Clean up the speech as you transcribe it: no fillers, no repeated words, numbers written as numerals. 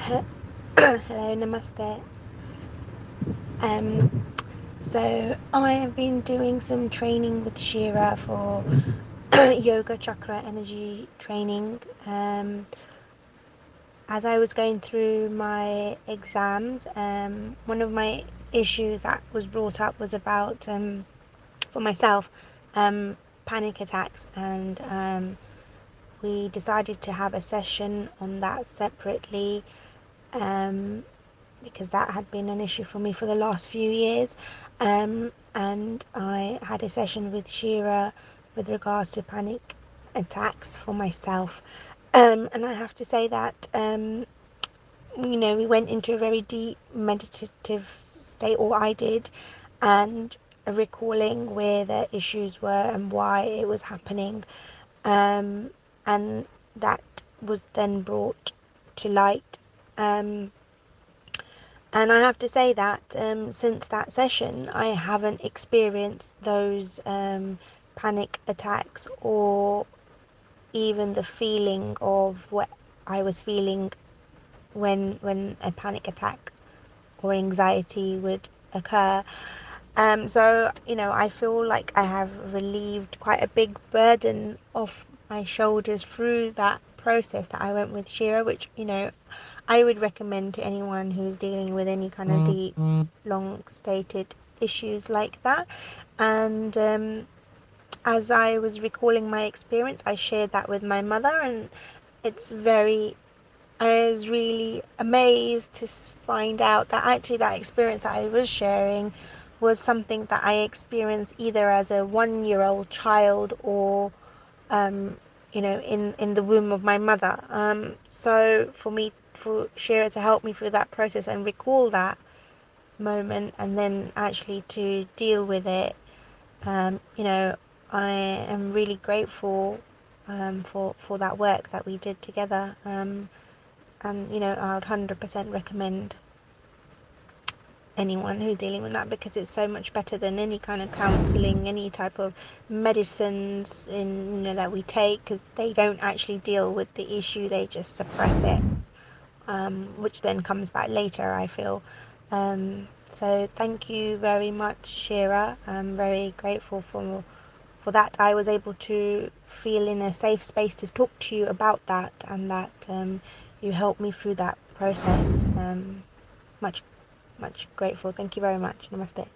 Hello, Namaste. So I have been doing some training with Shira for yoga chakra energy training. As I was going through my exams, one of my issues that was brought up was about, for myself, panic attacks, and we decided to have a session on that separately. Because that had been an issue for me for the last few years. And I had a session with Shira with regards to panic attacks for myself. And I have to say that, we went into a very deep meditative state, or I did, and recalling where the issues were and why it was happening. And that was then brought to light. And I have to say that since that session, I haven't experienced those panic attacks, or even the feeling of what I was feeling when a panic attack or anxiety would occur. So, I feel like I have relieved quite a big burden off my shoulders through that process that I went with Shira, which, I would recommend to anyone who's dealing with any kind of deep, long stated issues like that. And as I was recalling my experience, I shared that with my mother, and I was really amazed to find out that actually that experience that I was sharing was something that I experienced either as a 1-year-old child, or in the womb of my mother. So for Shira to help me through that process and recall that moment, and then actually to deal with it, I am really grateful for that work that we did together. And I would 100% recommend anyone who's dealing with that, because it's so much better than any kind of counseling, any type of medicines that we take, because they don't actually deal with the issue, they just suppress it, which then comes back later, I feel. So thank you very much, Shira. I'm very grateful for that. I was able to feel in a safe space to talk to you about that, and that you helped me through that process. Much grateful. Thank you very much. Namaste.